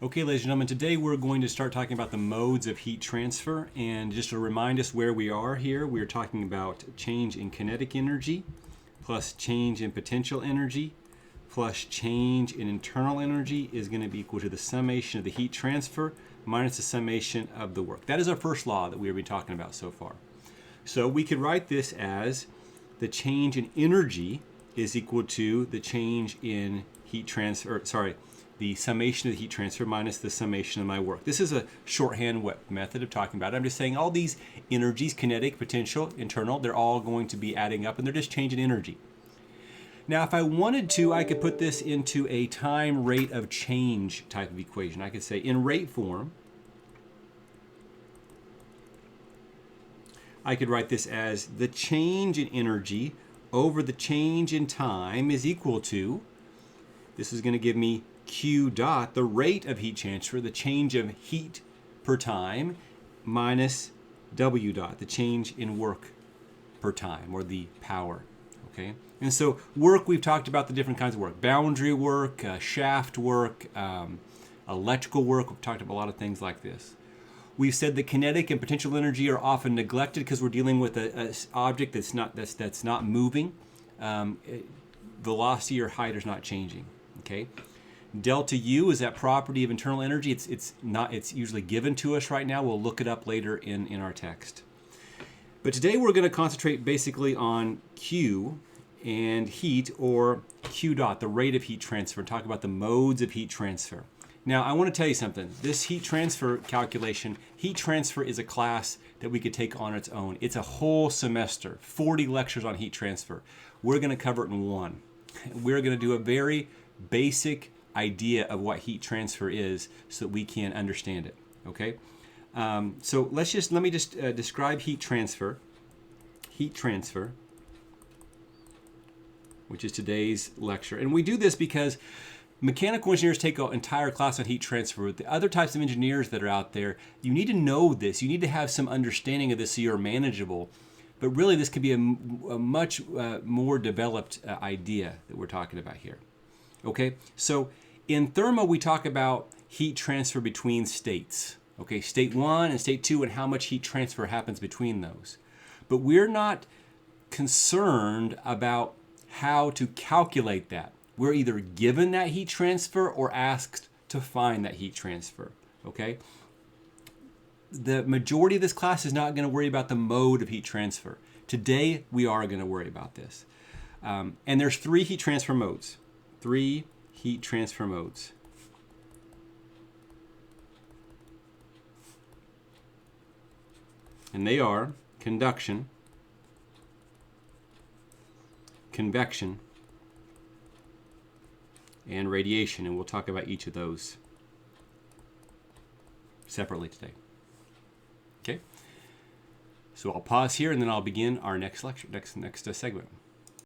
Okay, ladies and gentlemen, today we're going to start talking about the modes of heat transfer. And just to remind us where we are here, we're talking about change in kinetic energy plus change in potential energy plus change in internal energy is going to be equal to the summation of the heat transfer minus the summation of the work. That is our first law that we've been talking about so far. So we could write this as the change in energy is equal to the change in heat transfer, the summation of the heat transfer minus the summation of my work. This is a shorthand method of talking about it. I'm just saying all these energies, kinetic, potential, internal, they're all going to be adding up and they're just changing energy. Now, if I wanted to, I could put this into a time rate of change type of equation. I could say in rate form, I could write this as the change in energy over the change in time is equal to, this is going to give me Q dot, the rate of heat transfer, the change of heat per time, minus W dot, the change in work per time, or the power, okay? And so work, we've talked about the different kinds of work. Boundary work, shaft work, electrical work, we've talked about a lot of things like this. We've said that kinetic and potential energy are often neglected because we're dealing with an object that's not moving. Velocity or height is not changing, okay? Delta U is that property of internal energy. It's usually given to us right now. We'll look it up later in our text. But today we're going to concentrate basically on Q and heat, or Q dot, the rate of heat transfer, and talk about the modes of heat transfer. Now, I want to tell you something. This heat transfer calculation, heat transfer is a class that we could take on its own. It's a whole semester, 40 lectures on heat transfer. We're going to cover it in one. We're going to do a very basic idea of what heat transfer is so that we can understand it, okay? So let me just describe heat transfer. Heat transfer, which is today's lecture. And we do this because mechanical engineers take an entire class on heat transfer. With the other types of engineers that are out there, you need to know this. You need to have some understanding of this so you're manageable. But really, this could be a much more developed idea that we're talking about here. Okay, so in thermo, we talk about heat transfer between states. Okay, state 1 and state 2 and how much heat transfer happens between those. But we're not concerned about how to calculate that. We're either given that heat transfer or asked to find that heat transfer, okay? The majority of this class is not going to worry about the mode of heat transfer. Today, we are going to worry about this. And there's 3 heat transfer modes. 3 heat transfer modes. And they are conduction, convection, and radiation, and we'll talk about each of those separately today. Okay? So I'll pause here and then I'll begin our next lecture, next segment.